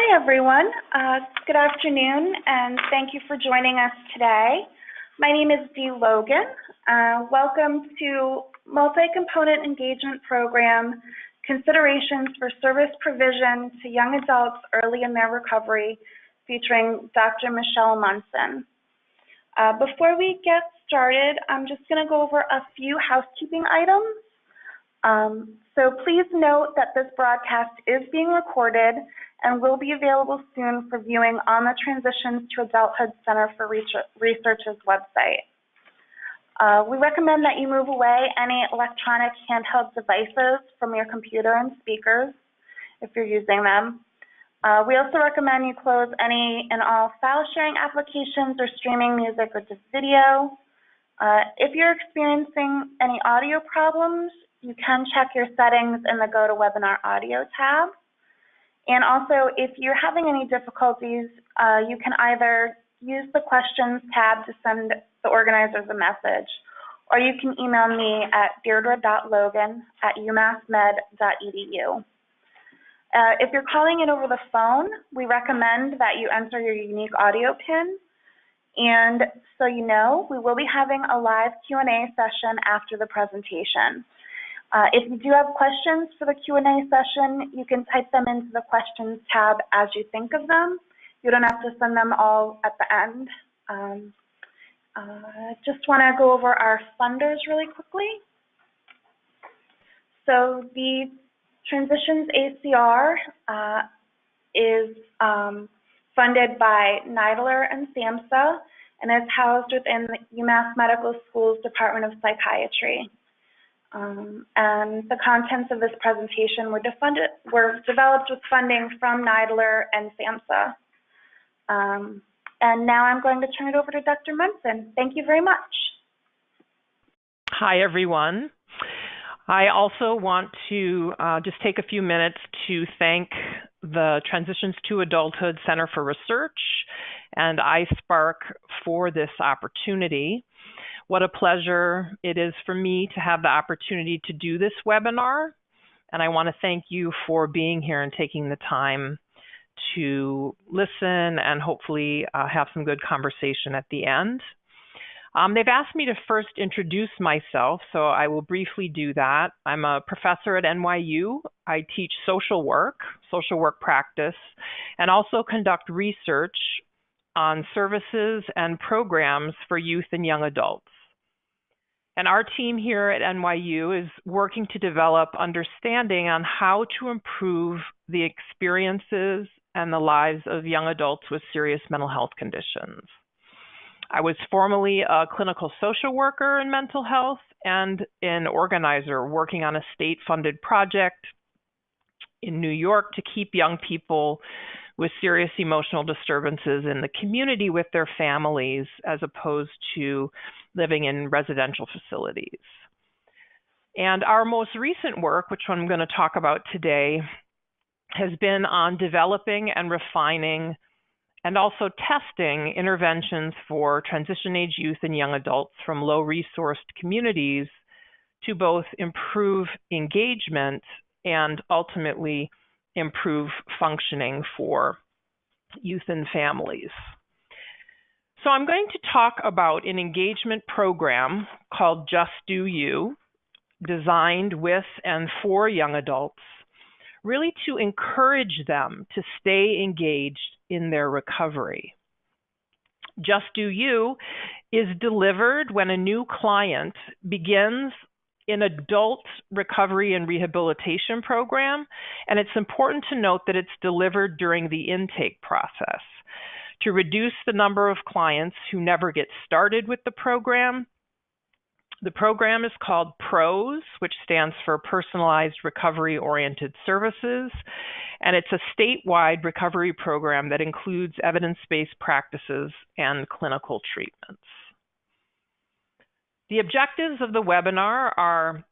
Hi, everyone. Good afternoon, and thank you for joining us today. My name is Dee Logan. Welcome to Multi-Component Engagement Program, Considerations for Service Provision to Young Adults Early in Their Recovery, featuring Dr. Michelle Munson. Before we get started, I'm just going to go over a few housekeeping items. So please note that this broadcast is being recorded and will be available soon for viewing on the Transitions to Adulthood Center for Research's website. We recommend that you move away any electronic handheld devices from your computer and speakers if you're using them. We also recommend you close any and all file sharing applications or streaming music or just video. If you're experiencing any audio problems, you can check your settings in the Go to Webinar Audio tab. And also, if you're having any difficulties, you can either use the Questions tab to send the organizers a message, or you can email me at deirdre.logan@umassmed.edu. If you're calling in over the phone, we recommend that you enter your unique audio PIN. And so you know, we will be having a live Q&A session after the presentation. If you do have questions for the Q&A session, you can type them into the Questions tab as you think of them. You don't have to send them all at the end. Just want to go over our funders really quickly. So the Transitions ACR is funded by NIDLR and SAMHSA and is housed within the UMass Medical School's Department of Psychiatry. And the contents of this presentation were developed with funding from NIDLR and SAMHSA. And now I'm going to turn it over to Dr. Munson. Thank you very much. Hi, everyone. I also want to just take a few minutes to thank the Transitions to Adulthood Center for Research and iSpark for this opportunity. What a pleasure it is for me to have the opportunity to do this webinar. And I want to thank you for being here and taking the time to listen and hopefully have some good conversation at the end. They've asked me to first introduce myself, so I will briefly do that. I'm a professor at NYU. I teach social work practice, and also conduct research on services and programs for youth and young adults. And our team here at NYU is working to develop understanding on how to improve the experiences and the lives of young adults with serious mental health conditions. I was formerly a clinical social worker in mental health and an organizer working on a state-funded project in New York to keep young people with serious emotional disturbances in the community with their families, as opposed to living in residential facilities. And our most recent work, which I'm going to talk about today, has been on developing and refining and also testing interventions for transition-age youth and young adults from low-resourced communities to both improve engagement and ultimately improve functioning for youth and families. So I'm going to talk about an engagement program called Just Do You, designed with and for young adults, really to encourage them to stay engaged in their recovery. Just Do You is delivered when a new client begins an adult recovery and rehabilitation program, and it's important to note that it's delivered during the intake process to reduce the number of clients who never get started with the program. The program is called PROS, which stands for Personalized Recovery-Oriented Services, and it's a statewide recovery program that includes evidence-based practices and clinical treatments. The objectives of the webinar are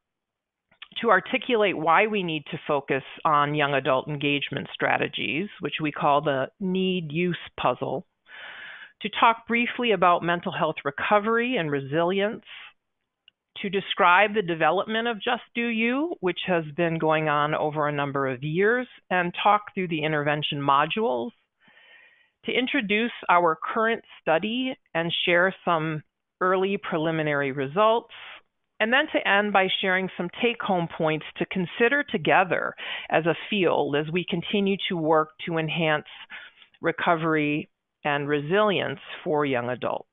to articulate why we need to focus on young adult engagement strategies, which we call the need-use puzzle, to talk briefly about mental health recovery and resilience, to describe the development of Just Do You, which has been going on over a number of years, and talk through the intervention modules, to introduce our current study and share some early preliminary results, and then to end by sharing some take-home points to consider together as a field as we continue to work to enhance recovery and resilience for young adults.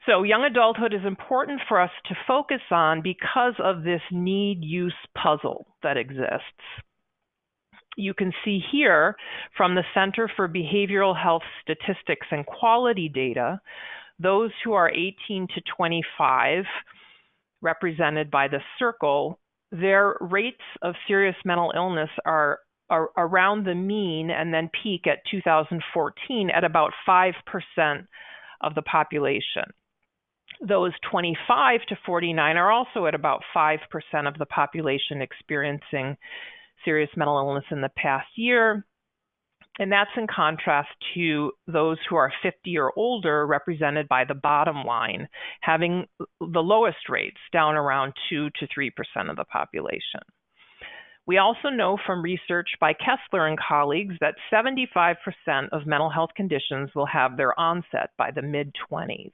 So young adulthood is important for us to focus on because of this need-use puzzle that exists. You can see here from the Center for Behavioral Health Statistics and Quality Data, those who are 18 to 25, represented by the circle, their rates of serious mental illness are around the mean and then peak at 2014 at about 5% of the population. Those 25 to 49 are also at about 5% of the population experiencing serious mental illness in the past year. And that's in contrast to those who are 50 or older, represented by the bottom line, having the lowest rates, down around 2 to 3% of the population. We also know from research by Kessler and colleagues that 75% of mental health conditions will have their onset by the mid-20s.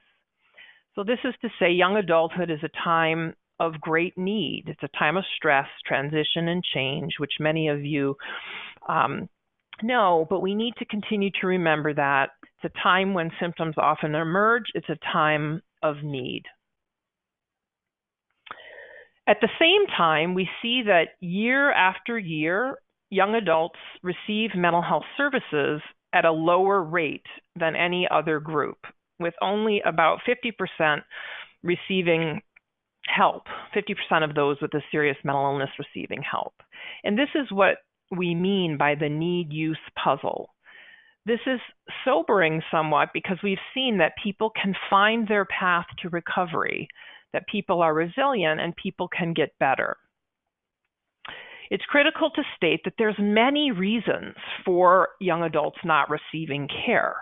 So this is to say young adulthood is a time of great need. It's a time of stress, transition, and change, which many of you know, but we need to continue to remember that it's a time when symptoms often emerge. It's a time of need. At the same time, we see that year after year, young adults receive mental health services at a lower rate than any other group, with only about 50% receiving help, 50% of those with a serious mental illness receiving help. And this is what we mean by the need-use puzzle. This is sobering somewhat because we've seen that people can find their path to recovery, that people are resilient and people can get better. It's critical to state that there's many reasons for young adults not receiving care.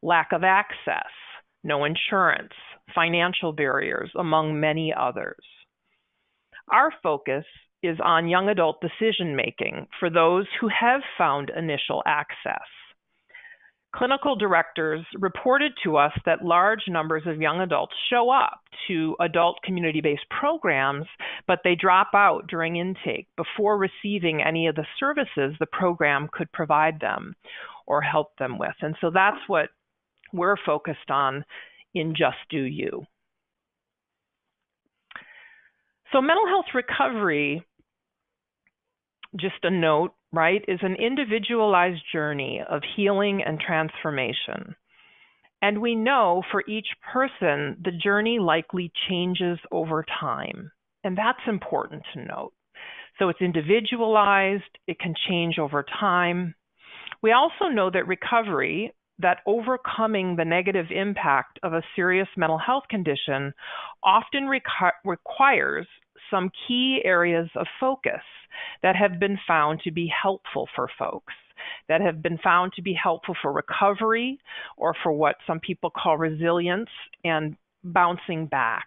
Lack of access, no insurance, financial barriers, among many others. Our focus is on young adult decision-making for those who have found initial access. Clinical directors reported to us that large numbers of young adults show up to adult community-based programs, but they drop out during intake before receiving any of the services the program could provide them or help them with. And so that's what we're focused on in Just Do You. So mental health recovery, just a note, right, is an individualized journey of healing and transformation. And we know for each person, the journey likely changes over time. And that's important to note. So it's individualized, it can change over time. We also know that recovery, that overcoming the negative impact of a serious mental health condition often requires some key areas of focus that have been found to be helpful for folks, that have been found to be helpful for recovery or for what some people call resilience and bouncing back.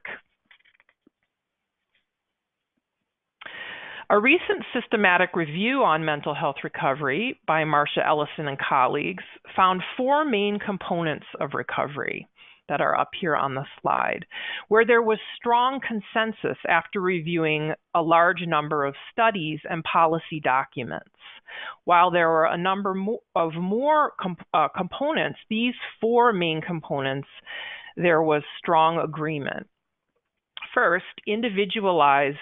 A recent systematic review on mental health recovery by Marcia Ellison and colleagues found 4 main components of recovery that are up here on the slide, where there was strong consensus after reviewing a large number of studies and policy documents. While there were a number of more components, these 4 main components, there was strong agreement. First, individualized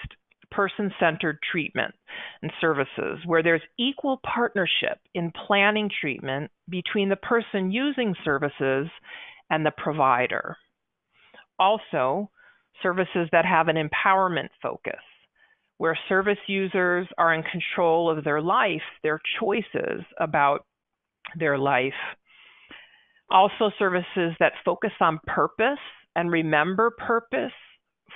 person-centered treatment and services, where there's equal partnership in planning treatment between the person using services and the provider. Also, services that have an empowerment focus, where service users are in control of their life, their choices about their life. Also, services that focus on purpose and remember purpose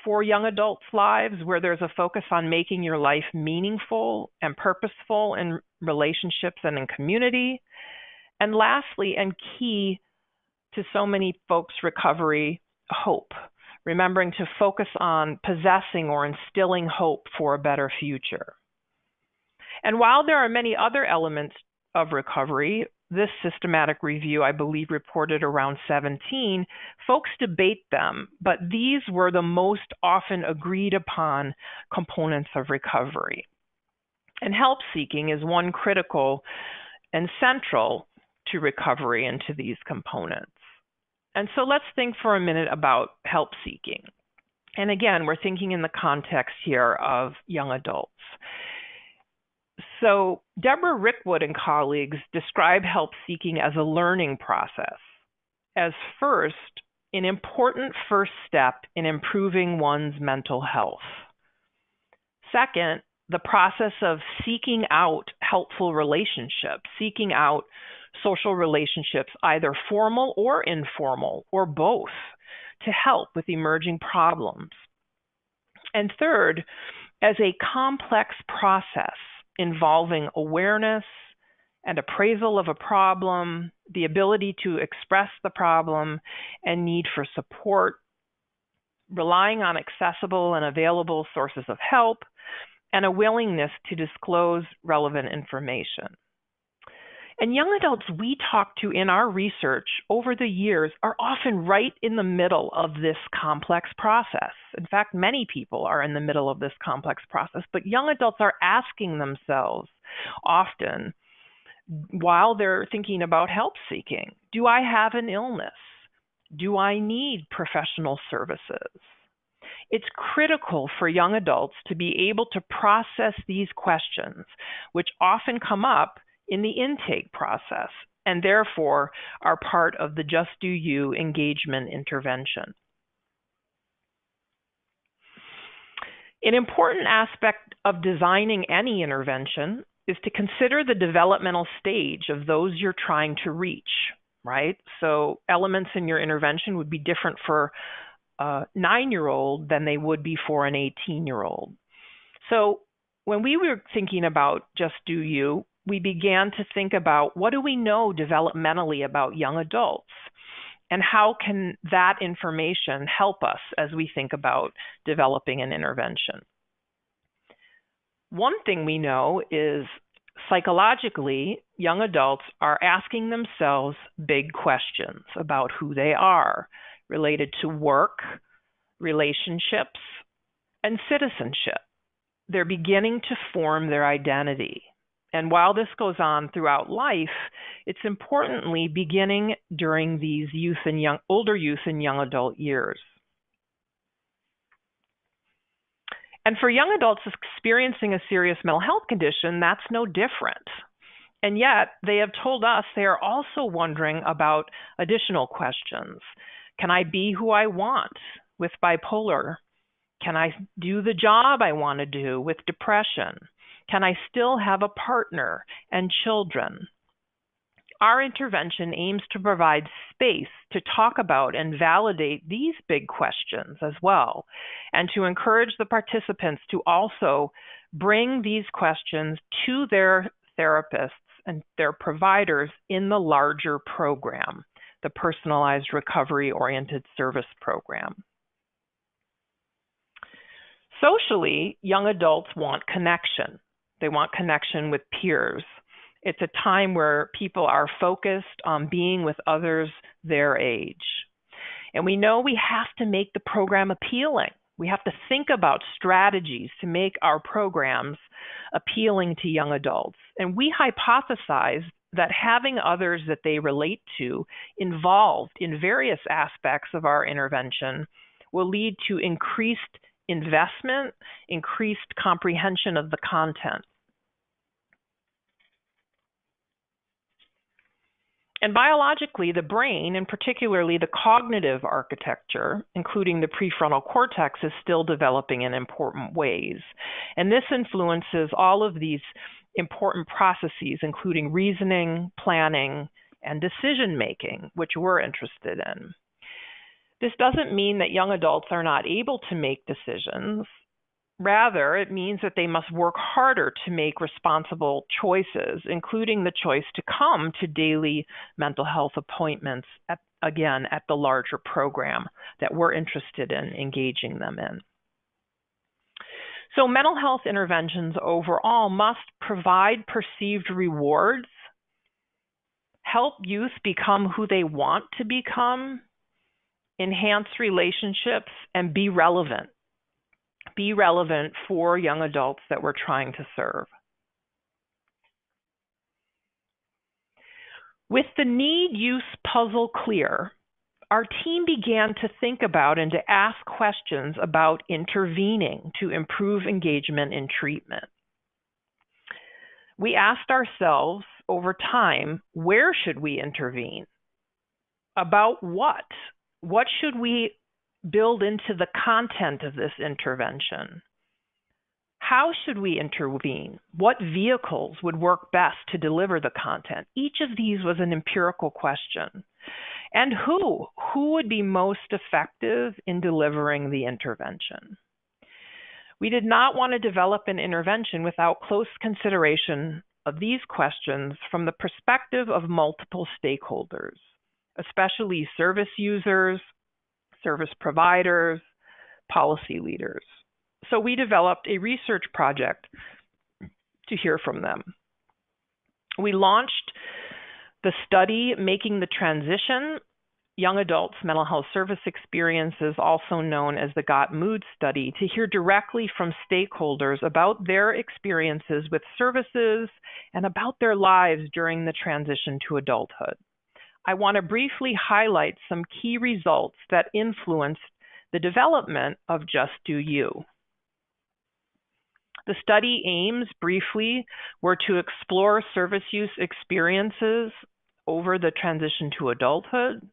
for young adults' lives, where there's a focus on making your life meaningful and purposeful in relationships and in community. And lastly, and key to so many folks' recovery, hope, remembering to focus on possessing or instilling hope for a better future. And while there are many other elements of recovery, this systematic review, I believe, reported around 17, folks debate them, but these were the most often agreed upon components of recovery. And help seeking is one critical and central to recovery into these components. And so let's think for a minute about help seeking. And again, we're thinking in the context here of young adults. So Deborah Rickwood and colleagues describe help seeking as a learning process, as first, an important first step in improving one's mental health. Second, the process of seeking out helpful relationships, seeking out social relationships, either formal or informal, or both, to help with emerging problems. And third, as a complex process involving awareness and appraisal of a problem, the ability to express the problem and need for support, relying on accessible and available sources of help, and a willingness to disclose relevant information. And young adults we talk to in our research over the years are often right in the middle of this complex process. In fact, many people are in the middle of this complex process, but young adults are asking themselves often while they're thinking about help seeking, do I have an illness? Do I need professional services? It's critical for young adults to be able to process these questions, which often come up in the intake process and therefore are part of the Just Do You engagement intervention. An important aspect of designing any intervention is to consider the developmental stage of those you're trying to reach, right? So elements in your intervention would be different for a 9-year-old than they would be for an 18-year-old. So when we were thinking about Just Do You, we began to think about what do we know developmentally about young adults and how can that information help us as we think about developing an intervention. One thing we know is psychologically, young adults are asking themselves big questions about who they are related to work, relationships, and citizenship. They're beginning to form their identity. And while this goes on throughout life, it's importantly beginning during these older youth and young adult years. And for young adults experiencing a serious mental health condition, that's no different. And yet, they have told us they are also wondering about additional questions. Can I be who I want with bipolar? Can I do the job I want to do with depression? Can I still have a partner and children? Our intervention aims to provide space to talk about and validate these big questions as well, and to encourage the participants to also bring these questions to their therapists and their providers in the larger program, the Personalized Recovery-Oriented Service Program. Socially, young adults want connection. They want connection with peers. It's a time where people are focused on being with others their age. And we know we have to make the program appealing. We have to think about strategies to make our programs appealing to young adults. And we hypothesize that having others that they relate to involved in various aspects of our intervention will lead to increased investment, increased comprehension of the content. And biologically, the brain, and particularly the cognitive architecture, including the prefrontal cortex, is still developing in important ways. And this influences all of these important processes, including reasoning, planning, and decision-making, which we're interested in. This doesn't mean that young adults are not able to make decisions. Rather, it means that they must work harder to make responsible choices, including the choice to come to daily mental health appointments again, at the larger program that we're interested in engaging them in. So mental health interventions overall must provide perceived rewards, help youth become who they want to become, enhance relationships, and be relevant. Be relevant for young adults that we're trying to serve. With the need-use puzzle clear, our team began to think about and to ask questions about intervening to improve engagement in treatment. We asked ourselves over time, where should we intervene? About what? What should we build into the content of this intervention? How should we intervene? What vehicles would work best to deliver the content? Each of these was an empirical question. And who would be most effective in delivering the intervention? We did not want to develop an intervention without close consideration of these questions from the perspective of multiple stakeholders, especially service users, service providers, policy leaders. So we developed a research project to hear from them. We launched the study Making the Transition, Young Adults Mental Health Service Experiences, also known as the Got Mood Study, to hear directly from stakeholders about their experiences with services and about their lives during the transition to adulthood. I want to briefly highlight some key results that influenced the development of Just Do You. The study aims, briefly, were to explore service use experiences over the transition to adulthood,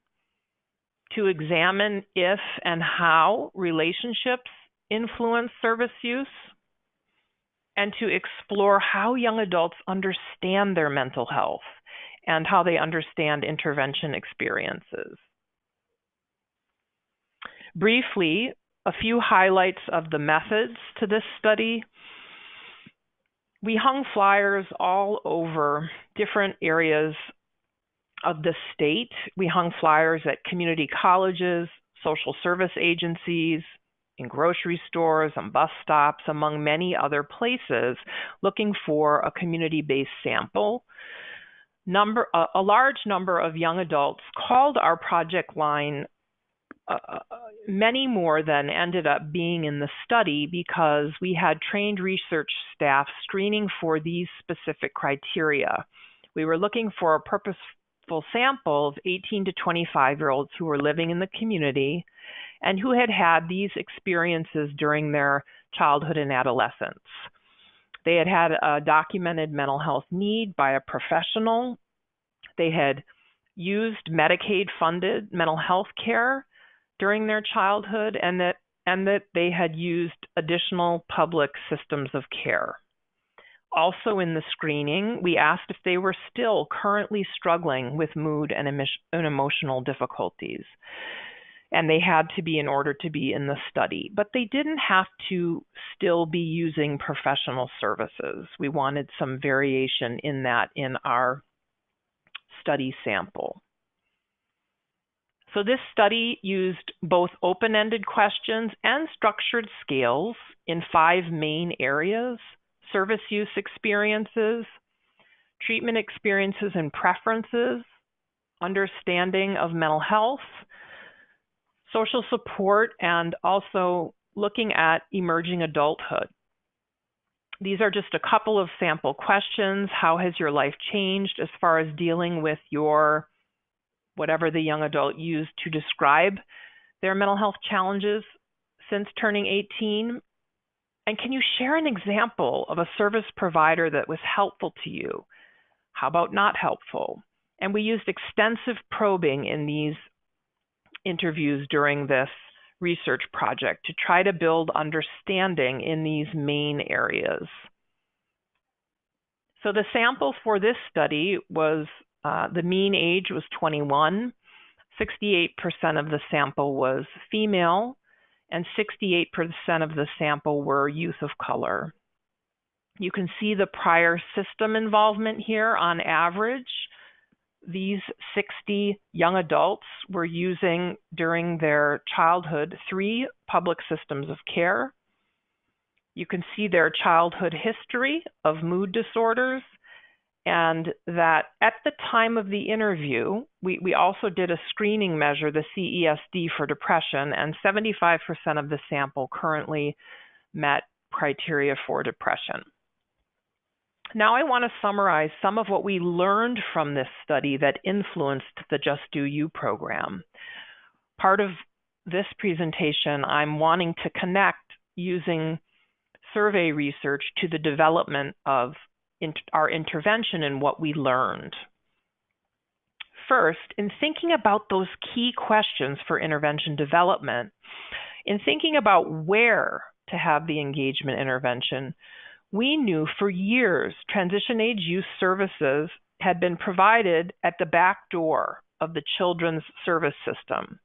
to examine if and how relationships influence service use, and to explore how young adults understand their mental health and how they understand intervention experiences. Briefly, a few highlights of the methods to this study. We hung flyers all over different areas of the state. We hung flyers at community colleges, social service agencies, in grocery stores, on bus stops, among many other places, looking for a community-based sample. A large number of young adults called our project line, many more than ended up being in the study, because we had trained research staff screening for these specific criteria. We were looking for a purposeful sample of 18 to 25-year-olds who were living in the community and who had had these experiences during their childhood and adolescence. They had had a documented mental health need by a professional. They had used Medicaid-funded mental health care during their childhood, and that they had used additional public systems of care. Also in the screening, we asked if they were still currently struggling with mood and emotional difficulties. And they had to be in order to be in the study. But they didn't have to still be using professional services. We wanted some variation in that in our study sample. So this study used both open-ended questions and structured scales in 5 main areas: service use experiences, treatment experiences and preferences, understanding of mental health, social support, and also looking at emerging adulthood. These are just a couple of sample questions. How has your life changed as far as dealing with your whatever the young adult used to describe their mental health challenges since turning 18? And can you share an example of a service provider that was helpful to you? How about not helpful? And we used extensive probing in these interviews during this research project to try to build understanding in these main areas. So the sample for this study was, the mean age was 21, 68% of the sample was female, and 68% of the sample were youth of color. You can see the prior system involvement here on average. these 60 young adults were using during their childhood 3 public systems of care. You can see their childhood history of mood disorders, and that at the time of the interview, we also did a screening measure, the CESD for depression, and 75% of the sample currently met criteria for depression. Now I want to summarize some of what we learned from this study that influenced the Just Do You program. Part of this presentation, I'm wanting to connect using survey research to the development of our intervention and what we learned. First, in thinking about those key questions for intervention development, in thinking about where to have the engagement intervention, we knew for years transition age youth services had been provided at the back door of the children's service system,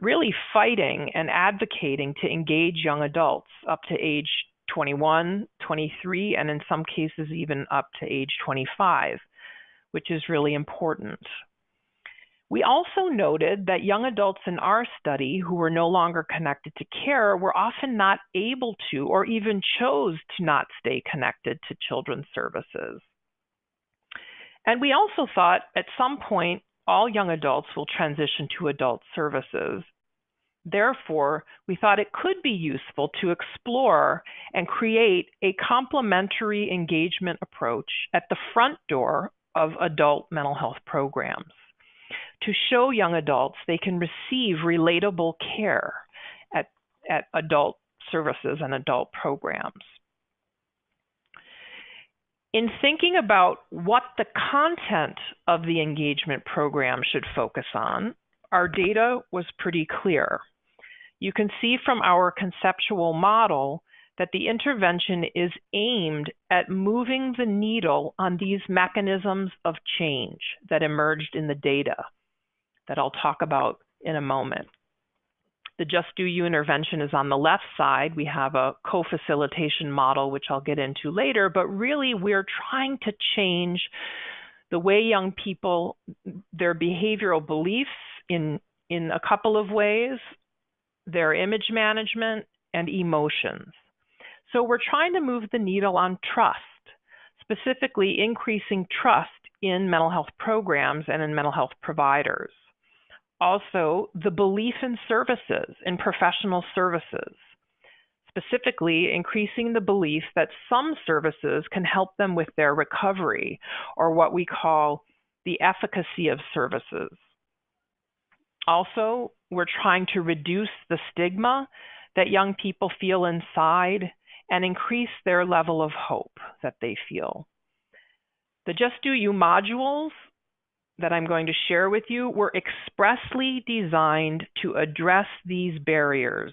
really fighting and advocating to engage young adults up to age 21, 23, and in some cases even up to age 25, which is really important. We also noted that young adults in our study who were no longer connected to care were often not able to or even chose to not stay connected to children's services. And we also thought at some point all young adults will transition to adult services. Therefore, we thought it could be useful to explore and create a complementary engagement approach at the front door of adult mental health programs to show young adults they can receive relatable care at adult services and adult programs. In thinking about what the content of the engagement program should focus on, our data was pretty clear. You can see from our conceptual model that the intervention is aimed at moving the needle on these mechanisms of change that emerged in the data that I'll talk about in a moment. The Just Do You intervention is on the left side. We have a co-facilitation model, which I'll get into later, but really we're trying to change the way young people, their behavioral beliefs in a couple of ways, their image management and emotions. So we're trying to move the needle on trust, specifically increasing trust in mental health programs and in mental health providers. Also, the belief in services, in professional services, specifically increasing the belief that some services can help them with their recovery, or what we call the efficacy of services. Also, we're trying to reduce the stigma that young people feel inside and increase their level of hope that they feel. The Just Do You modules that I'm going to share with you were expressly designed to address these barriers,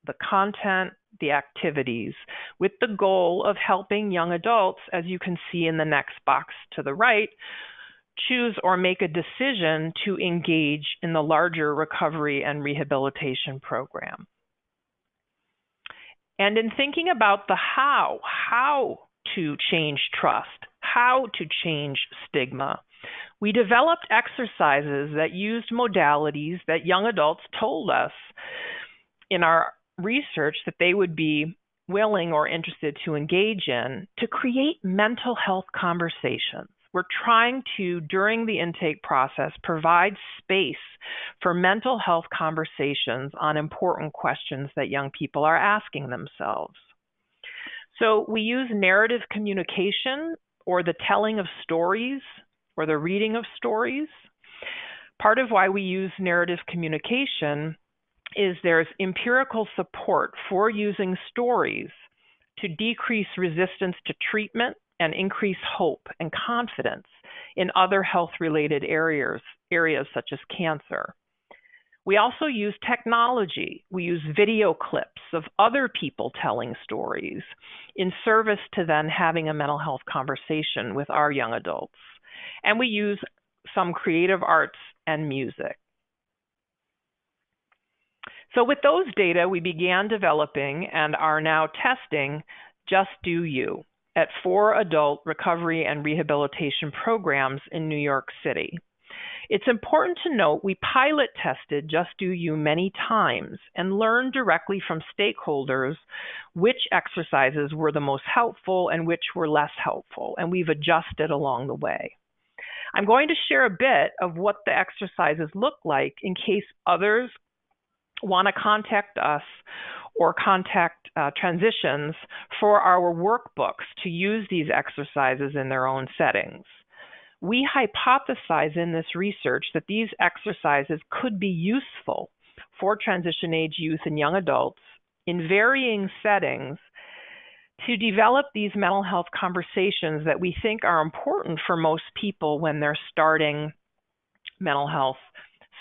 the content, the activities, with the goal of helping young adults, as you can see in the next box to the right, choose or make a decision to engage in the larger recovery and rehabilitation program. And in thinking about the how to change trust, how to change stigma, we developed exercises that used modalities that young adults told us in our research that they would be willing or interested to engage in to create mental health conversations. We're trying to, during the intake process, provide space for mental health conversations on important questions that young people are asking themselves. So we use narrative communication, or the telling of stories, or the reading of stories. Part of why we use narrative communication is there's empirical support for using stories to decrease resistance to treatment and increase hope and confidence in other health-related areas such as cancer. We also use technology. We use video clips of other people telling stories in service to then having a mental health conversation with our young adults. And we use some creative arts and music. So with those data, we began developing and are now testing Just Do You at 4 adult recovery and rehabilitation programs in New York City. It's important to note we pilot tested Just Do You many times and learned directly from stakeholders which exercises were the most helpful and which were less helpful, and we've adjusted along the way. I'm going to share a bit of what the exercises look like in case others want to contact us or contact Transitions for our workbooks to use these exercises in their own settings. We hypothesize in this research that these exercises could be useful for transition age youth and young adults in varying settings to develop these mental health conversations that we think are important for most people when they're starting mental health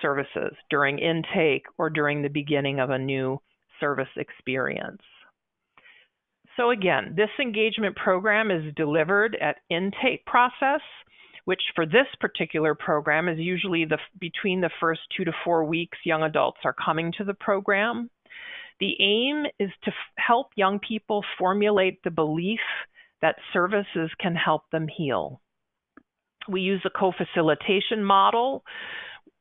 services during intake or during the beginning of a new service experience. So again, this engagement program is delivered at intake process, which for this particular program is usually between the first 2 to 4 weeks young adults are coming to the program. The aim is to help young people formulate the belief that services can help them heal. We use a co-facilitation model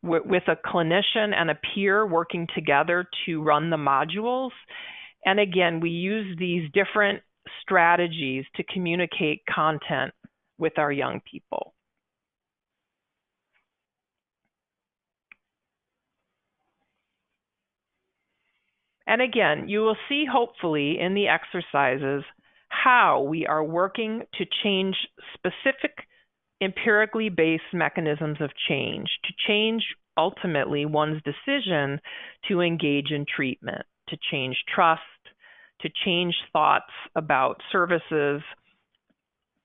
with a clinician and a peer working together to run the modules. And again, we use these different strategies to communicate content with our young people. And again, you will see hopefully in the exercises how we are working to change specific empirically based mechanisms of change, to change ultimately one's decision to engage in treatment, to change trust, to change thoughts about services,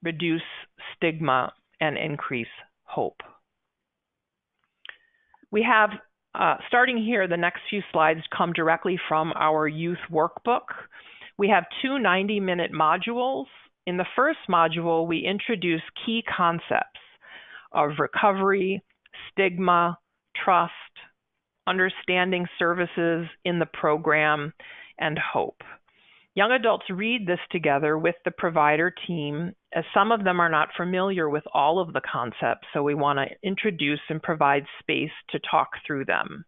reduce stigma, and increase hope. We have, starting here, the next few slides come directly from our youth workbook. We have 2 90-minute modules. In the first module, we introduce key concepts of recovery, stigma, trust, understanding services in the program, and hope. Young adults read this together with the provider team, as some of them are not familiar with all of the concepts, so we want to introduce and provide space to talk through them.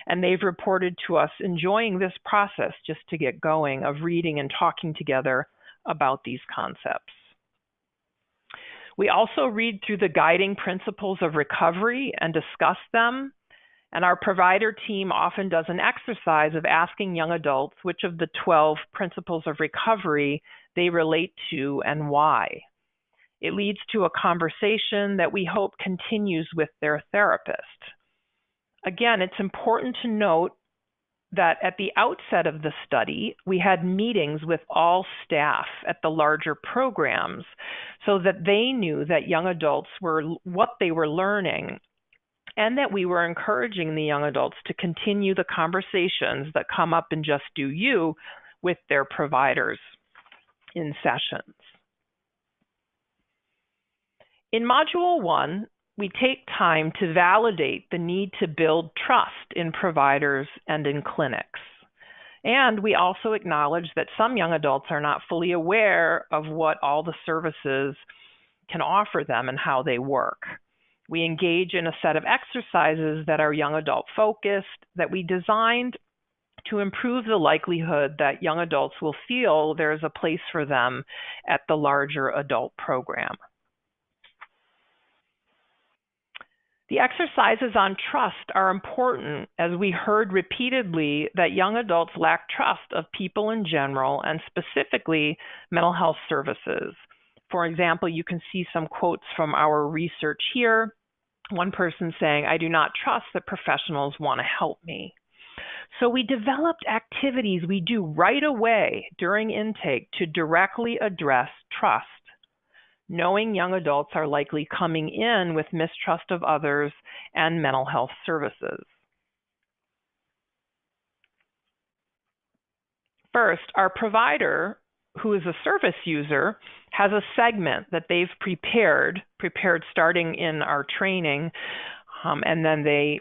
And they've reported to us enjoying this process just to get going of reading and talking together about these concepts. We also read through the guiding principles of recovery and discuss them. And our provider team often does an exercise of asking young adults which of the 12 principles of recovery they relate to and why. It leads to a conversation that we hope continues with their therapist. Again, it's important to note that at the outset of the study, we had meetings with all staff at the larger programs so that they knew that young adults were what they were learning, and that we were encouraging the young adults to continue the conversations that come up in Just Do You with their providers in sessions. In Module 1, we take time to validate the need to build trust in providers and in clinics. And we also acknowledge that some young adults are not fully aware of what all the services can offer them and how they work. We engage in a set of exercises that are young adult focused, that we designed to improve the likelihood that young adults will feel there's a place for them at the larger adult program. The exercises on trust are important, as we heard repeatedly that young adults lack trust of people in general and specifically mental health services. For example, you can see some quotes from our research here. One person saying, "I do not trust that professionals want to help me." So we developed activities we do right away during intake to directly address trust, knowing young adults are likely coming in with mistrust of others and mental health services. First, our provider, who is a service user, has a segment that they've prepared starting in our training, and then they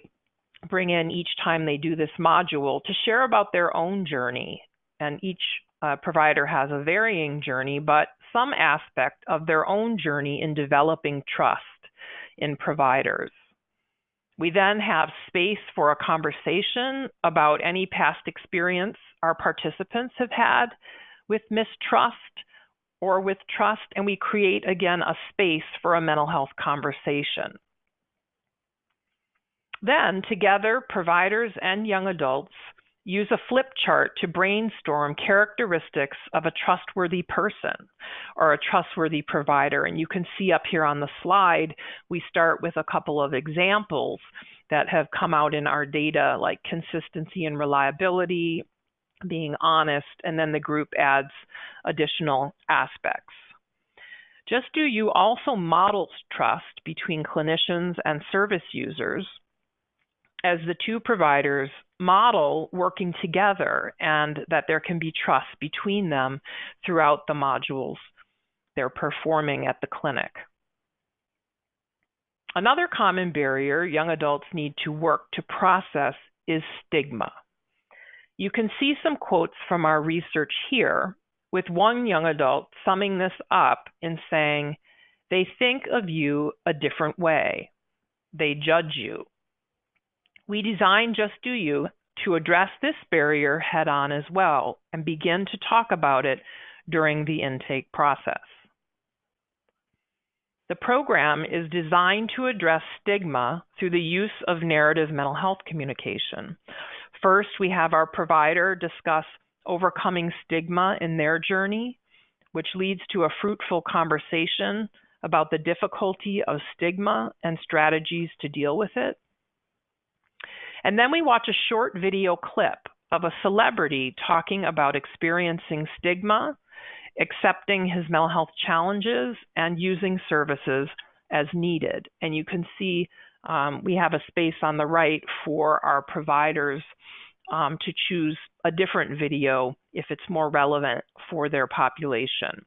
bring in each time they do this module to share about their own journey. And each provider has a varying journey, but some aspect of their own journey in developing trust in providers. We then have space for a conversation about any past experience our participants have had with mistrust or with trust, and we create, again, a space for a mental health conversation. Then, together, providers and young adults use a flip chart to brainstorm characteristics of a trustworthy person or a trustworthy provider. And you can see up here on the slide, we start with a couple of examples that have come out in our data, like consistency and reliability, being honest, and then the group adds additional aspects. Just Do You also models trust between clinicians and service users, as the two providers model working together and that there can be trust between them throughout the modules they're performing at the clinic. Another common barrier young adults need to work to process is stigma. You can see some quotes from our research here, with one young adult summing this up in saying, "They think of you a different way. They judge you." We designed Just Do You to address this barrier head-on as well and begin to talk about it during the intake process. The program is designed to address stigma through the use of narrative mental health communication. First, we have our provider discuss overcoming stigma in their journey, which leads to a fruitful conversation about the difficulty of stigma and strategies to deal with it. And then we watch a short video clip of a celebrity talking about experiencing stigma, accepting his mental health challenges, and using services as needed. And you can see we have a space on the right for our providers to choose a different video if it's more relevant for their population.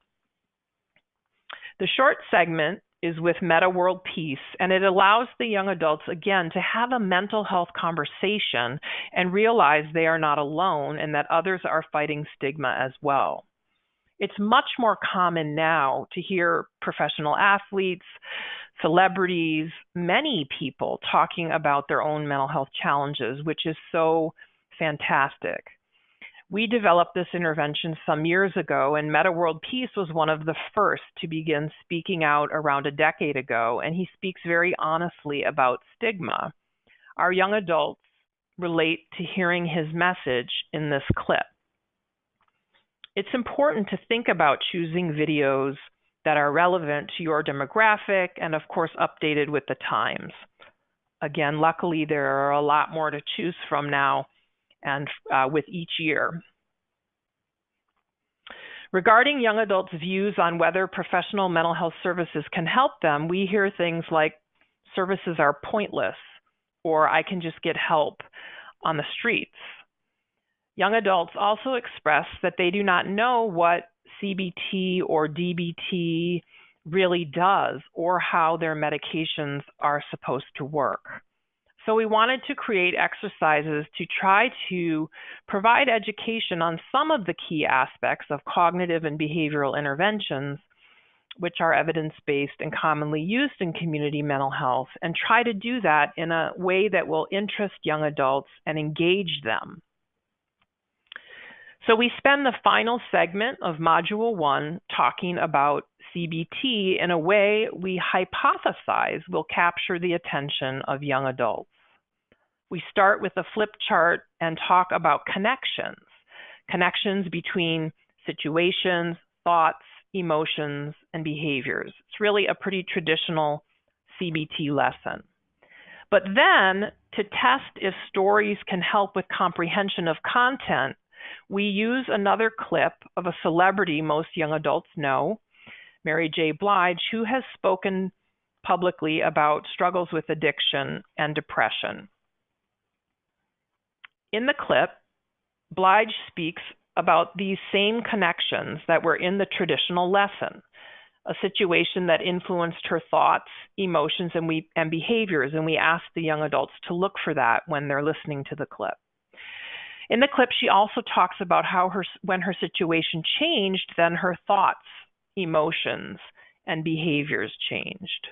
The short segment is with Meta World Peace, and it allows the young adults, again, to have a mental health conversation and realize they are not alone and that others are fighting stigma as well. It's much more common now to hear professional athletes, celebrities, many people talking about their own mental health challenges, which is so fantastic. We developed this intervention some years ago, and Meta World Peace was one of the first to begin speaking out around a decade ago, and he speaks very honestly about stigma. Our young adults relate to hearing his message in this clip. It's important to think about choosing videos that are relevant to your demographic and, of course, updated with the times. Again, luckily, there are a lot more to choose from now and with each year. Regarding young adults' views on whether professional mental health services can help them, we hear things like services are pointless, or I can just get help on the streets. Young adults also express that they do not know what CBT or DBT really does or how their medications are supposed to work. So we wanted to create exercises to try to provide education on some of the key aspects of cognitive and behavioral interventions, which are evidence-based and commonly used in community mental health, and try to do that in a way that will interest young adults and engage them. So we spend the final segment of Module 1 talking about CBT in a way we hypothesize will capture the attention of young adults. We start with a flip chart and talk about connections between situations, thoughts, emotions, and behaviors. It's really a pretty traditional CBT lesson. But then, to test if stories can help with comprehension of content, we use another clip of a celebrity most young adults know, Mary J. Blige, who has spoken publicly about struggles with addiction and depression. In the clip, Blige speaks about these same connections that were in the traditional lesson, a situation that influenced her thoughts, emotions, and behaviors, and we asked the young adults to look for that when they're listening to the clip. In the clip, she also talks about how when her situation changed, then her thoughts, emotions, and behaviors changed.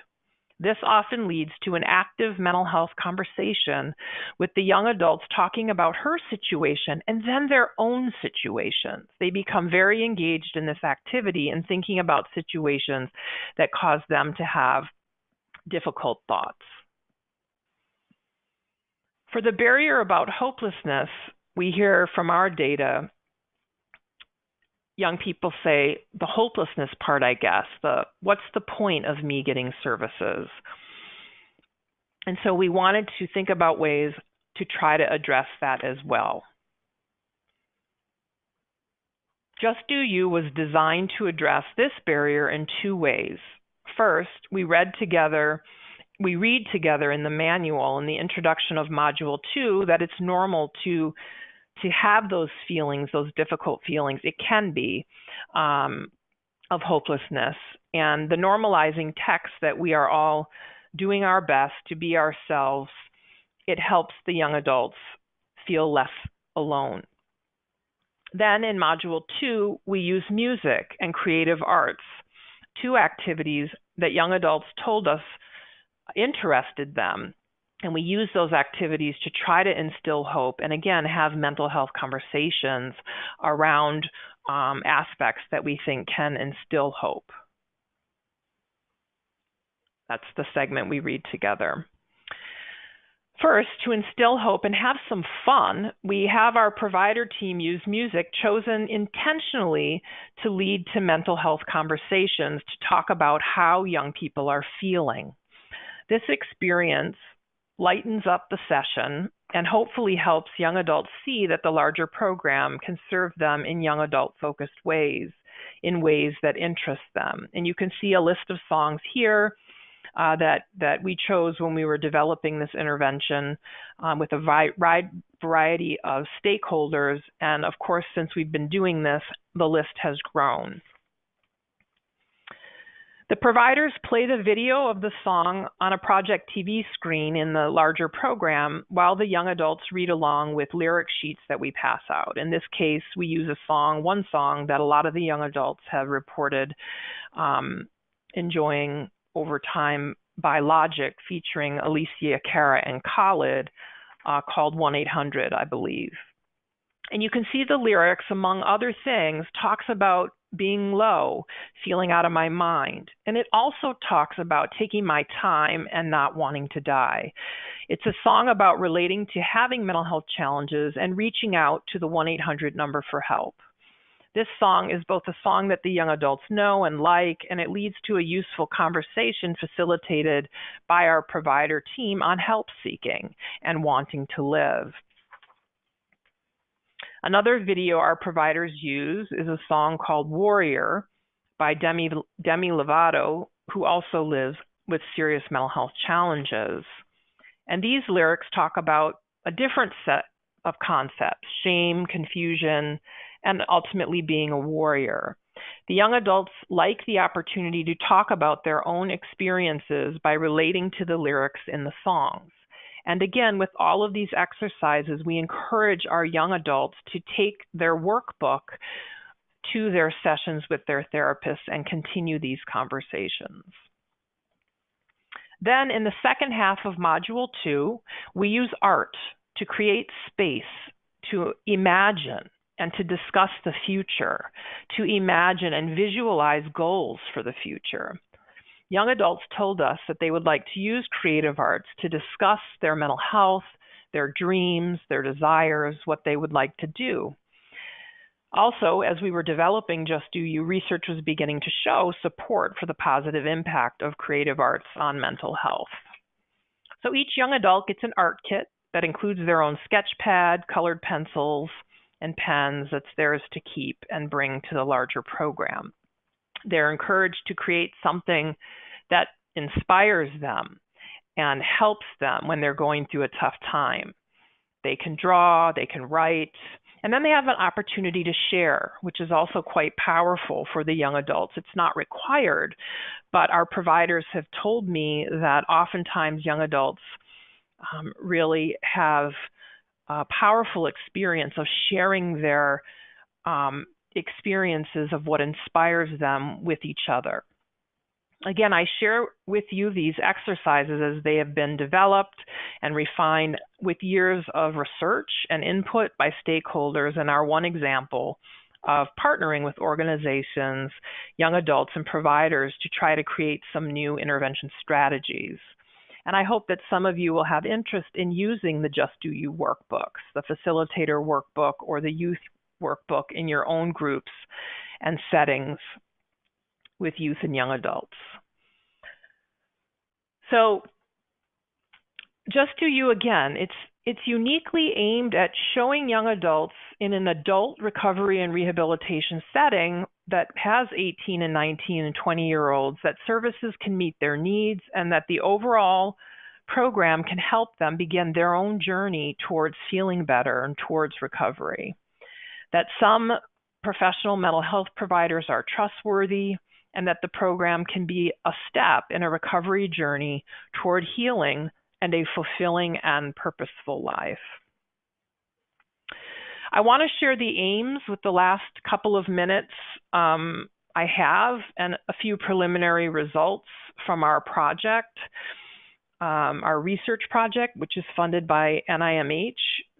This often leads to an active mental health conversation with the young adults talking about her situation and then their own situations. They become very engaged in this activity and thinking about situations that cause them to have difficult thoughts. For the barrier about hopelessness, we hear from our data, young people say, the hopelessness part, I guess, what's the point of me getting services? And so we wanted to think about ways to try to address that as well. Just Do You was designed to address this barrier in two ways. First, we read together in the manual in the introduction of Module 2 that it's normal to have those feelings, those difficult feelings. It can be of hopelessness. And the normalizing text that we are all doing our best to be ourselves, it helps the young adults feel less alone. Then in Module 2, we use music and creative arts, two activities that young adults told us interested them. And we use those activities to try to instill hope and, again, have mental health conversations around aspects that we think can instill hope. That's the segment we read together. First, to instill hope and have some fun, we have our provider team use music chosen intentionally to lead to mental health conversations to talk about how young people are feeling. This experience lightens up the session and hopefully helps young adults see that the larger program can serve them in young adult-focused ways, in ways that interest them. And you can see a list of songs here that we chose when we were developing this intervention with a variety of stakeholders. And of course, since we've been doing this, the list has grown. The providers play the video of the song on a project TV screen in the larger program while the young adults read along with lyric sheets that we pass out. In this case, we use one song that a lot of the young adults have reported enjoying over time by Logic, featuring Alicia Cara and Khalid, called 1-800, I believe. And you can see the lyrics, among other things, talks about being low, feeling out of my mind. And it also talks about taking my time and not wanting to die. It's a song about relating to having mental health challenges and reaching out to the 1-800 number for help. This song is both a song that the young adults know and like, and it leads to a useful conversation facilitated by our provider team on help seeking and wanting to live. Another video our providers use is a song called Warrior by Demi Lovato, who also lives with serious mental health challenges. And these lyrics talk about a different set of concepts: shame, confusion, and ultimately being a warrior. The young adults like the opportunity to talk about their own experiences by relating to the lyrics in the songs. And again, with all of these exercises, we encourage our young adults to take their workbook to their sessions with their therapists and continue these conversations. Then in the second half of Module 2, we use art to create space, to imagine and to discuss the future, to imagine and visualize goals for the future. Young adults told us that they would like to use creative arts to discuss their mental health, their dreams, their desires, what they would like to do. Also, as we were developing Just Do You, research was beginning to show support for the positive impact of creative arts on mental health. So each young adult gets an art kit that includes their own sketch pad, colored pencils, and pens that's theirs to keep and bring to the larger program. They're encouraged to create something that inspires them and helps them when they're going through a tough time. They can draw, they can write, and then they have an opportunity to share, which is also quite powerful for the young adults. It's not required, but our providers have told me that oftentimes young adults really have a powerful experience of sharing their experiences of what inspires them with each other. Again, I share with you these exercises as they have been developed and refined with years of research and input by stakeholders, and are one example of partnering with organizations, young adults, and providers to try to create some new intervention strategies. And I hope that some of you will have interest in using the Just Do You workbooks, the facilitator workbook, or the youth workbook in your own groups and settings with youth and young adults. So Just Do You, again, it's uniquely aimed at showing young adults in an adult recovery and rehabilitation setting that has 18 and 19 and 20-year-olds, that services can meet their needs and that the overall program can help them begin their own journey towards feeling better and towards recovery. That some professional mental health providers are trustworthy, and that the program can be a step in a recovery journey toward healing and a fulfilling and purposeful life. I want to share the aims with the last couple of minutes I have, and a few preliminary results from our project, our research project, which is funded by NIMH.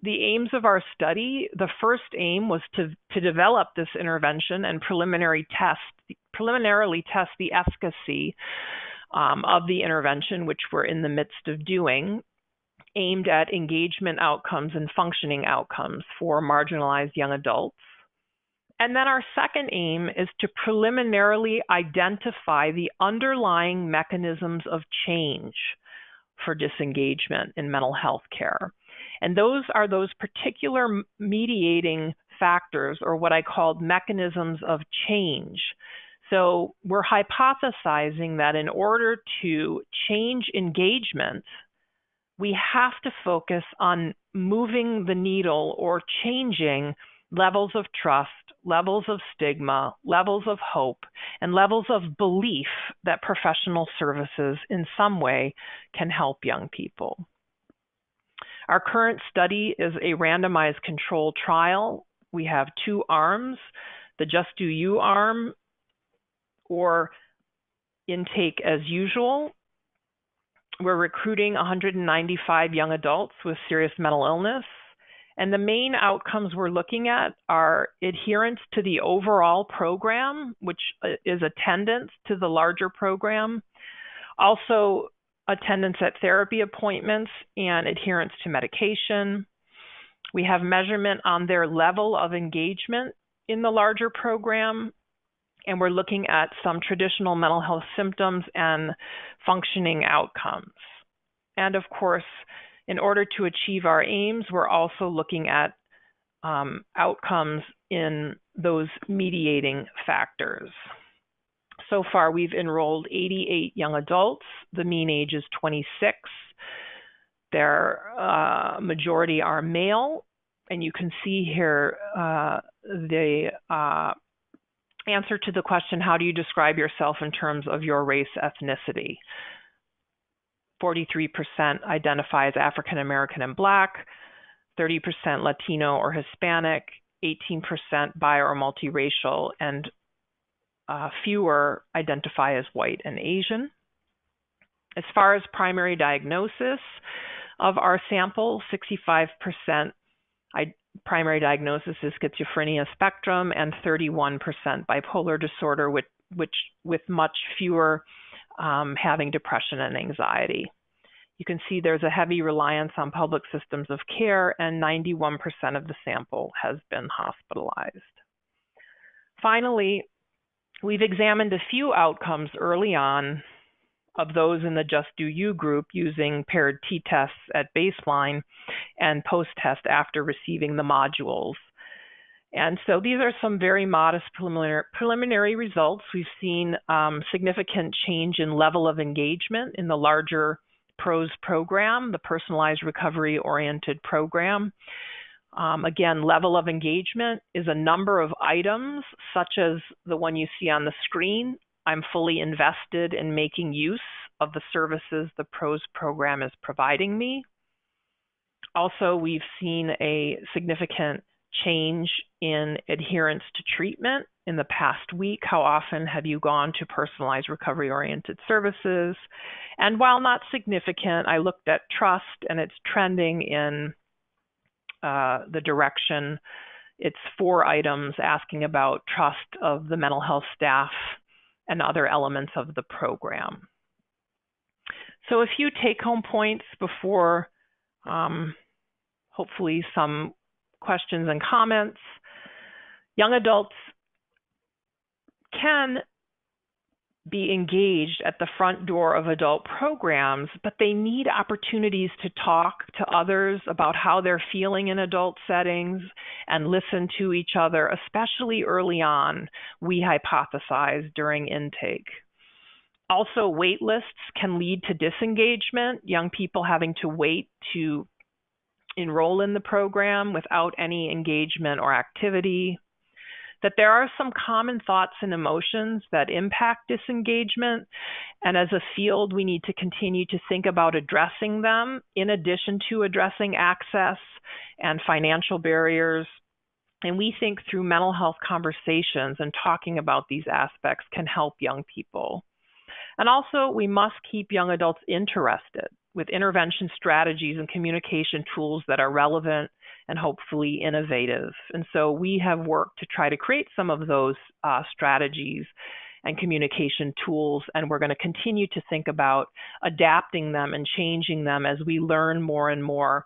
The aims of our study: the first aim was to develop this intervention and preliminarily test the efficacy of the intervention, which we're in the midst of doing, aimed at engagement outcomes and functioning outcomes for marginalized young adults. And then our second aim is to preliminarily identify the underlying mechanisms of change for disengagement in mental health care. And those are those particular mediating factors, or what I called mechanisms of change. So we're hypothesizing that in order to change engagement, we have to focus on moving the needle or changing levels of trust, levels of stigma, levels of hope, and levels of belief that professional services in some way can help young people. Our current study is a randomized controlled trial. We have two arms: the Just Do You arm, or intake as usual. We're recruiting 195 young adults with serious mental illness. And the main outcomes we're looking at are adherence to the overall program, which is attendance to the larger program, also attendance at therapy appointments and adherence to medication. We have measurement on their level of engagement in the larger program, and we're looking at some traditional mental health symptoms and functioning outcomes. And of course, in order to achieve our aims, we're also looking at outcomes in those mediating factors. So far, we've enrolled 88 young adults. The mean age is 26. Their majority are male, and you can see here the answer to the question, how do you describe yourself in terms of your race, ethnicity? 43% identify as African American and Black, 30% Latino or Hispanic, 18% bi or multiracial, and fewer identify as white and Asian. As far as primary diagnosis of our sample, 65% primary diagnosis is schizophrenia spectrum, and 31% bipolar disorder, with much fewer having depression and anxiety. You can see there's a heavy reliance on public systems of care, and 91% of the sample has been hospitalized. Finally, we've examined a few outcomes early on of those in the Just Do You group using paired t-tests at baseline and post-test after receiving the modules. And so these are some very modest preliminary results. We've seen significant change in level of engagement in the larger PROS program, the Personalized Recovery Oriented Program. Again, level of engagement is a number of items, such as the one you see on the screen. I'm fully invested in making use of the services the PROS program is providing me. Also, we've seen a significant change in adherence to treatment in the past week? How often have you gone to personalized recovery-oriented services? And while not significant, I looked at trust, and it's trending in the direction. It's 4 items asking about trust of the mental health staff and other elements of the program. So a few take-home points before hopefully some questions and comments. Young adults can be engaged at the front door of adult programs, but they need opportunities to talk to others about how they're feeling in adult settings and listen to each other, especially early on, we hypothesize during intake. Also, wait lists can lead to disengagement, young people having to wait to enroll in the program without any engagement or activity. That there are some common thoughts and emotions that impact disengagement, and as a field, we need to continue to think about addressing them in addition to addressing access and financial barriers. And we think through mental health conversations and talking about these aspects can help young people. And also, we must keep young adults interested with intervention strategies and communication tools that are relevant and hopefully innovative. And so we have worked to try to create some of those strategies and communication tools, and we're going to continue to think about adapting them and changing them as we learn more and more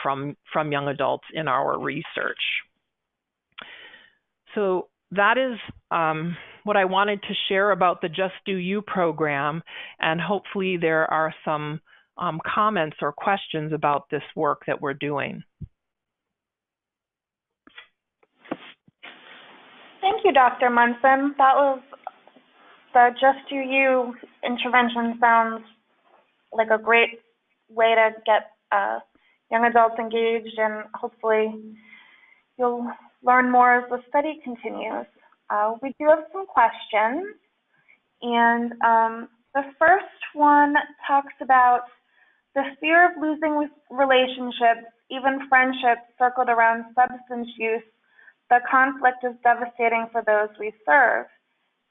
from young adults in our research. So that is what I wanted to share about the Just Do You program, and hopefully there are some comments or questions about this work that we're doing. Thank you, Dr. Munson. That was the Just Do You intervention. Sounds like a great way to get young adults engaged, and hopefully you'll learn more as the study continues. We do have some questions, and the first one talks about the fear of losing relationships, even friendships, circled around substance use. The conflict is devastating for those we serve.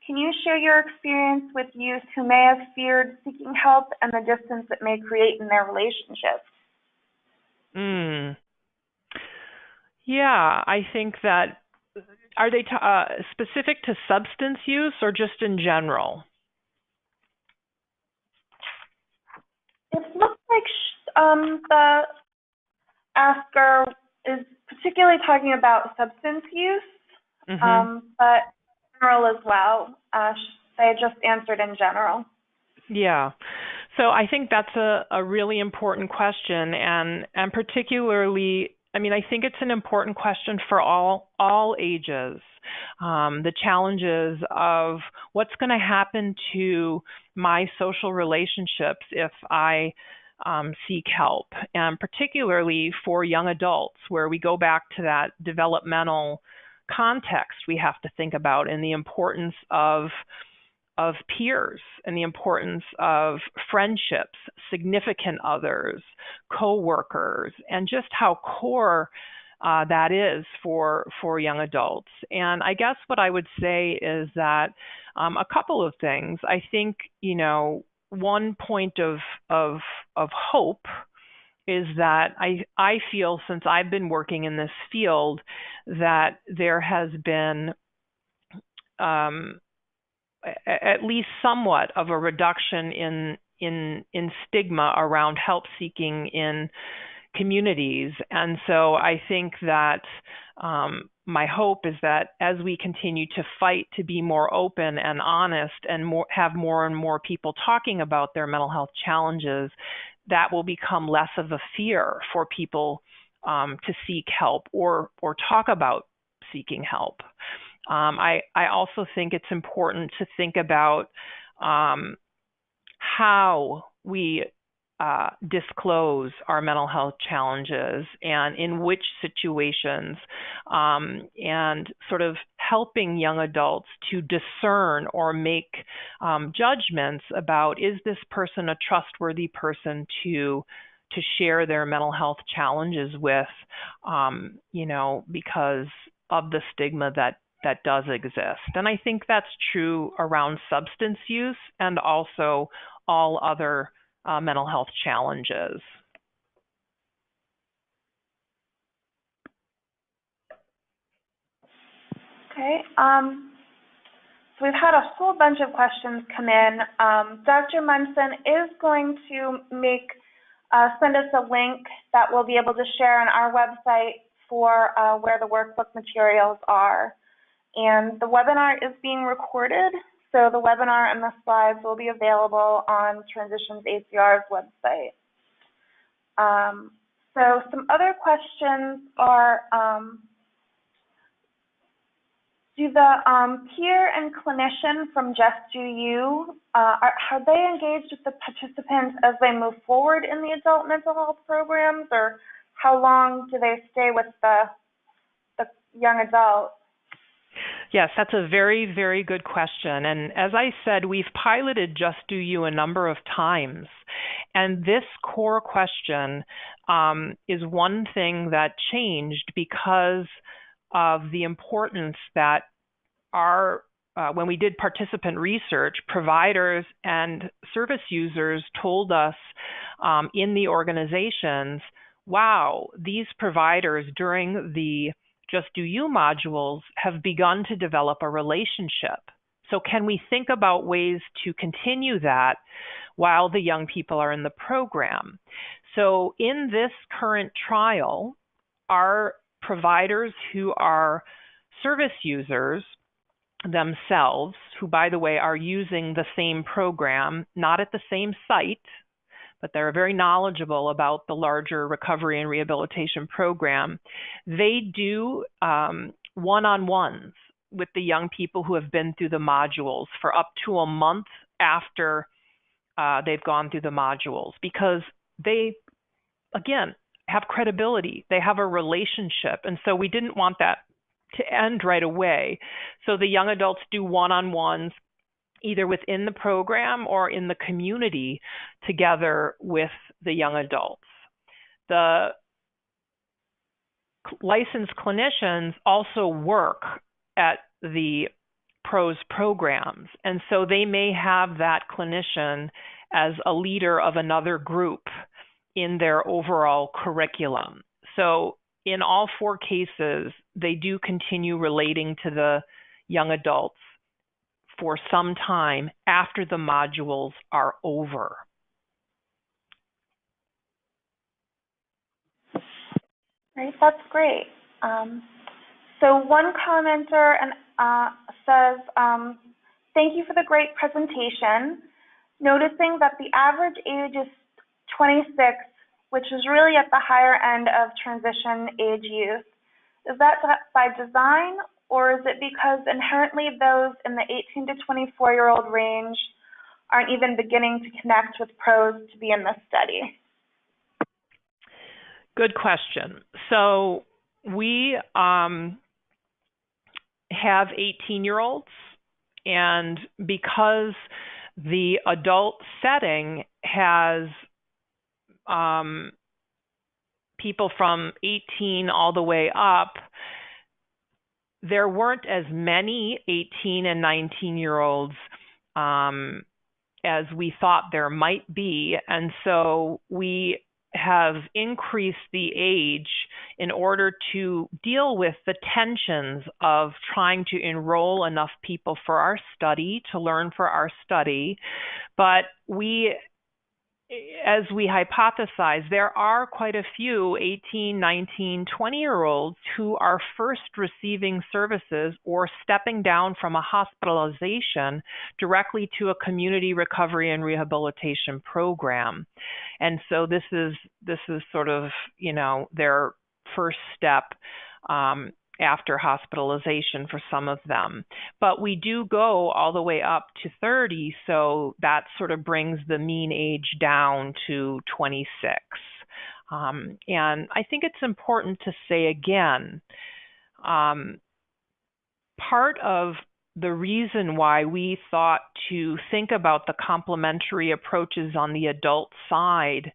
Can you share your experience with youth who may have feared seeking help and the distance it may create in their relationships? Yeah, I think that, are they specific to substance use or just in general? It looks like the asker is particularly talking about substance use, but general as well. They just answered in general. Yeah. So I think that's a really important question, and particularly, I mean, I think it's an important question for all ages. The challenges of what's going to happen to my social relationships if I seek help, and particularly for young adults, where we go back to that developmental context we have to think about, and the importance of peers, and the importance of friendships, significant others, co-workers, and just how core that is for young adults. And I guess what I would say is that a couple of things. I think, you know, one point of hope is that I feel, since I've been working in this field, that there has been at least somewhat of a reduction in stigma around help seeking in communities. And so I think that my hope is that as we continue to fight to be more open and honest and have more and more people talking about their mental health challenges, that will become less of a fear for people to seek help or talk about seeking help. I also think it's important to think about how we disclose our mental health challenges and in which situations, and sort of helping young adults to discern or make judgments about, is this person a trustworthy person to to share their mental health challenges with, you know, because of the stigma that does exist. And I think that's true around substance use and also all other mental health challenges. Okay. So we've had a whole bunch of questions come in. Dr. Munson is going to send us a link that we'll be able to share on our website for where the workbook materials are. And the webinar is being recorded, so the webinar and the slides will be available on Transitions ACR's website. So some other questions are, do the peer and clinician from Just Do You, have they engaged with the participants as they move forward in the adult mental health programs, or how long do they stay with the young adults? Yes, that's a very, very good question. And as I said, we've piloted Just Do You a number of times. And this core question is one thing that changed because of the importance that when we did participant research, providers and service users told us in the organizations, wow, these providers during the Just Do You modules have begun to develop a relationship. So can we think about ways to continue that while the young people are in the program? So in this current trial, our providers who are service users themselves, who, by the way, are using the same program, not at the same site, but they're very knowledgeable about the larger recovery and rehabilitation program, they do one-on-ones with the young people who have been through the modules for up to a month after they've gone through the modules, because they, again, have credibility. They have a relationship. And so we didn't want that to end right away. So the young adults do one-on-ones either within the program or in the community together with the young adults. The licensed clinicians also work at the PROS programs, and so they may have that clinician as a leader of another group in their overall curriculum. So in all four cases, they do continue relating to the young adults for some time after the modules are over. Right, that's great. So one commenter says, thank you for the great presentation. Noticing that the average age is 26, which is really at the higher end of transition age youth. Is that by design, or is it because inherently those in the 18 to 24-year-old range aren't even beginning to connect with PROS to be in this study? Good question. So we have 18-year-olds, and because the adult setting has people from 18 all the way up, there weren't as many 18 and 19-year-olds as we thought there might be. And so we have increased the age in order to deal with the tensions of trying to enroll enough people for our study, to learn for our study. But as we hypothesize, there are quite a few 18, 19, 20-year-olds who are first receiving services or stepping down from a hospitalization directly to a community recovery and rehabilitation program. And so this is sort of, you know, their first step after hospitalization for some of them. But we do go all the way up to 30, so that sort of brings the mean age down to 26. And I think it's important to say again, part of the reason why we thought to think about the complementary approaches on the adult side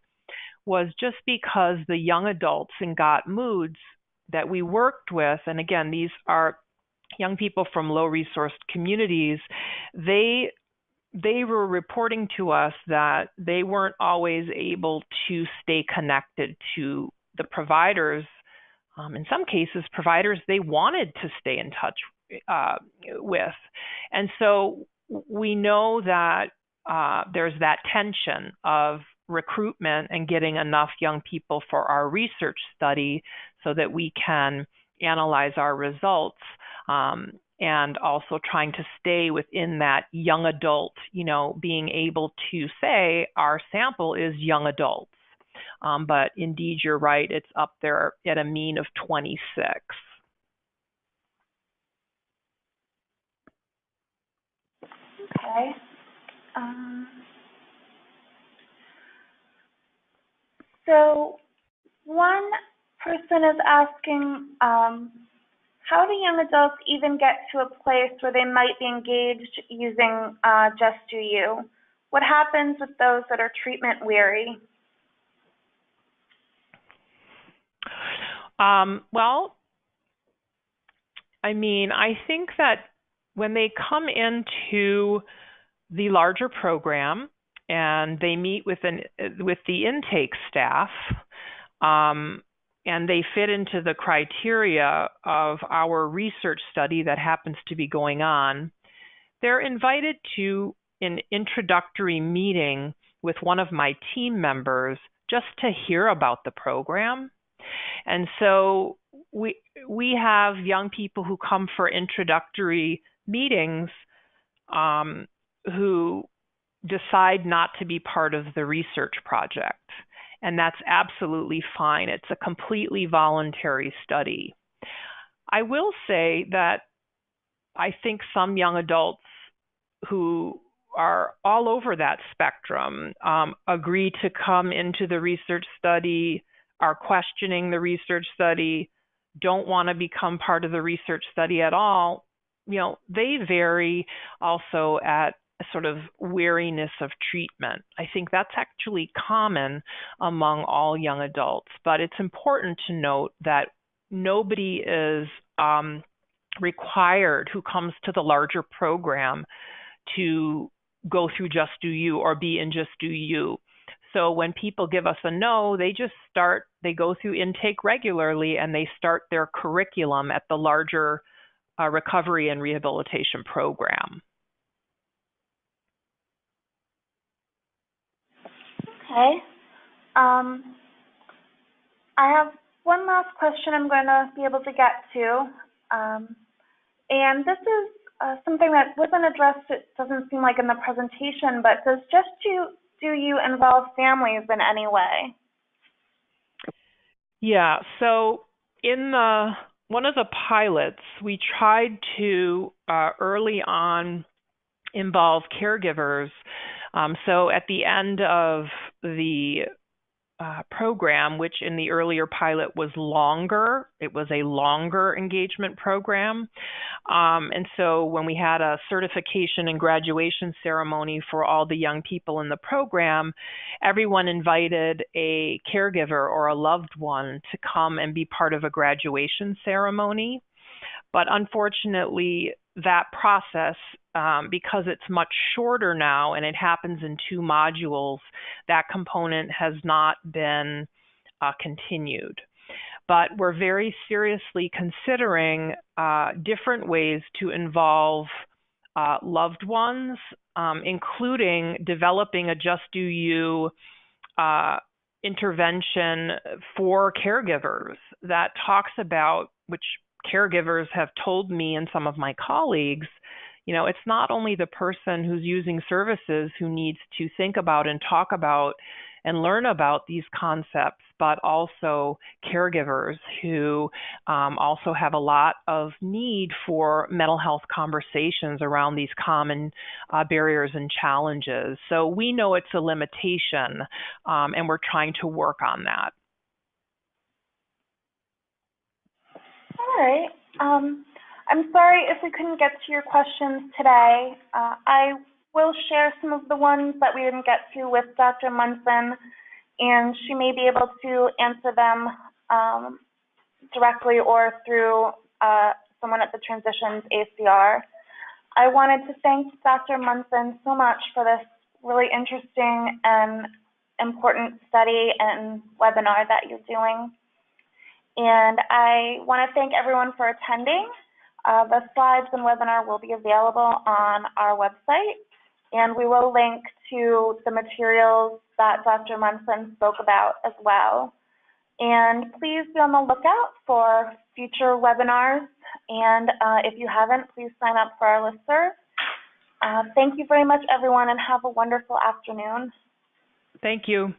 was just because the young adults in Got Moods that we worked with, and again, these are young people from low-resourced communities, they were reporting to us that they weren't always able to stay connected to the providers. In some cases, providers they wanted to stay in touch with. And so we know that there's that tension of recruitment and getting enough young people for our research study so that we can analyze our results, and also trying to stay within that young adult, being able to say our sample is young adults. But indeed, you're right, it's up there at a mean of 26. Okay. So one person is asking, how do young adults even get to a place where they might be engaged using Just Do You? What happens with those that are treatment weary? Well, I think that when they come into the larger program and they meet with the intake staff, and they fit into the criteria of our research study that happens to be going on, they're invited to an introductory meeting with one of my team members just to hear about the program. And so we have young people who come for introductory meetings who decide not to be part of the research project. And that's absolutely fine. It's a completely voluntary study. I will say that I think some young adults who are all over that spectrum agree to come into the research study, are questioning the research study, don't want to become part of the research study at all. They vary also at sort of weariness of treatment. I think that's actually common among all young adults, but it's important to note that nobody is required who comes to the larger program to go through Just Do You or be in Just Do You. So when people give us a no, they go through intake regularly and they start their curriculum at the larger recovery and rehabilitation program. Okay. I have one last question I'm going to be able to get to. And this is something that wasn't addressed, it doesn't seem like in the presentation, but does Just Do You involve families in any way? Yeah, so in one of the pilots, we tried to early on involve caregivers. So at the end of the program, which in the earlier pilot was longer, it was a longer engagement program. And so when we had a certification and graduation ceremony for all the young people in the program, everyone invited a caregiver or a loved one to come and be part of a graduation ceremony. But unfortunately, that process, because it's much shorter now and it happens in 2 modules, that component has not been continued. But we're very seriously considering different ways to involve loved ones, including developing a Just Do You intervention for caregivers that talks about, which caregivers have told me and some of my colleagues, it's not only the person who's using services who needs to think about and talk about and learn about these concepts, but also caregivers who also have a lot of need for mental health conversations around these common barriers and challenges. So we know it's a limitation, and we're trying to work on that. All right. I'm sorry if we couldn't get to your questions today. I will share some of the ones that we didn't get to with Dr. Munson. and she may be able to answer them directly or through someone at the Transitions ACR. I wanted to thank Dr. Munson so much for this really interesting and important study and webinar that you're doing. And I want to thank everyone for attending. The slides and webinar will be available on our website, and we will link to the materials that Dr. Munson spoke about as well. And please be on the lookout for future webinars. And if you haven't, please sign up for our listserv. Thank you very much, everyone, and have a wonderful afternoon. Thank you.